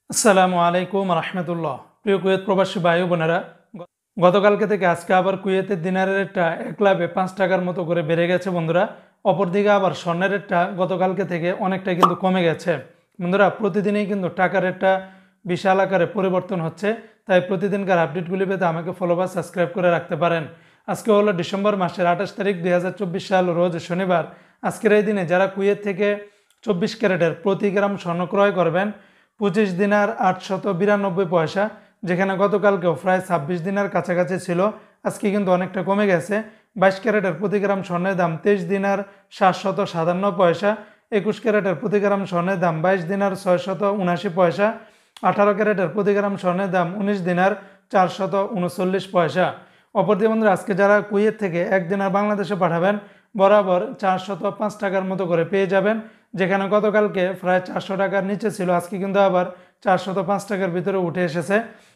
আসসালামু আলাইকুম রহমতুল্লাহ। প্রিয় কুয়েত প্রবাসী ভাই বোনেরা, গতকালকে থেকে আজকে আবার কুয়েতের দিনারের রেটটা এক লাভে 5 টাকার মতো করে বেড়ে গেছে বন্ধুরা। অপরদিকে আবার স্বর্ণের রেটটা গতকালকে থেকে অনেকটা কিন্তু কমে গেছে বন্ধুরা। প্রতিদিনই কিন্তু টাকার রেটটা বিশাল আকারে পরিবর্তন হচ্ছে, তাই প্রতিদিনকার আপডেটগুলি পেতে আমাকে ফলো বা সাবস্ক্রাইব করে রাখতে পারেন। আজকে হলো ডিসেম্বর মাসের 28 তারিখ 2024 সাল, রোজ শনিবার। আজকের এই দিনে যারা কুয়েত থেকে 24 ক্যারেটের প্রতি গ্রাম স্বর্ণ ক্রয় করবেন 25 দিনার 892 পয়সা, যেখানে গতকালকেও প্রায় 26 দিনার কাছাকাছি ছিল, আজকে কিন্তু অনেকটা কমে গেছে। 22 ক্যারেটের প্রতি গ্রাম স্বর্ণের দাম 23 দিনার 757 পয়সা, 21 ক্যারেটের প্রতি গ্রাম স্বর্ণের দাম 22 দিনার 679 পয়সা, 18 ক্যারেটের প্রতি গ্রাম স্বর্ণের দাম 19 দিনার 439 পয়সা। অপরদিকে বন্ধুরা, আজকে যারা কুয়েত থেকে 1 দিনার বাংলাদেশে পাঠাবেন বরাবর 405 টাকার মতো করে পেয়ে যাবেন, যেখানে গতকালকে প্রায় 400 টাকার নিচে ছিল, আজকে কিন্তু আবার 405 টাকার ভিতরে উঠে এসেছে।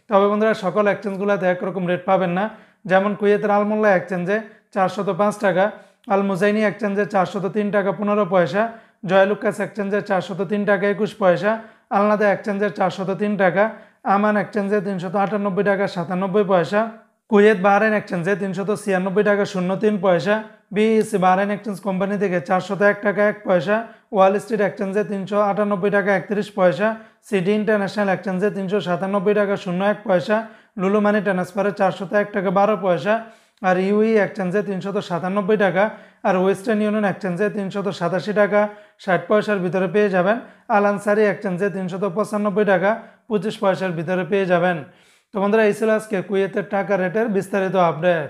তবে বন্ধুরা, সকল এক্সচেঞ্জগুলোতে একরকম রেট পাবেন না। যেমন কুয়েতের আলমোল্লা এক্সচেঞ্জে 405 টাকা, আল মুজাইনি এক্সচেঞ্জে 403 টাকা 15 পয়সা, জয়লুকাস এক্সচেঞ্জে 403 টাকা 21 পয়সা, আলনাদা এক্সচেঞ্জে 403 টাকা, আমান এক্সচেঞ্জে 398 টাকা 97 পয়সা, কুয়েত বাহরাইন এক্সচেঞ্জে 396 টাকা 03 পয়সা, বিএসসি বাহরাইন এক্সচেঞ্জ কোম্পানি থেকে 401 টাকা 1 পয়সা, ওয়াল স্ট্রিট এক্সচেঞ্জে 398 টাকা 31 পয়সা, সিটি ইন্টারন্যাশনাল এক্সচেঞ্জে 397 টাকা 01 পয়সা, লুলু মানি ট্রান্সফারে 401 টাকা 12 পয়সা, আর ইউই এক্সচেঞ্জে 397 টাকা, আর ওয়েস্টার্ন ইউনিয়ন এক্সচেঞ্জে 387 টাকা 60 পয়সার ভিতরে পেয়ে যাবেন। আল আনসারি এক্সচেঞ্জে 395 টাকা 25 পয়সার ভিতরে পেয়ে যাবেন। তো বন্ধুরা, এই ছিল আজকে কুয়েতের টাকা রেটের বিস্তারিত আপডেট।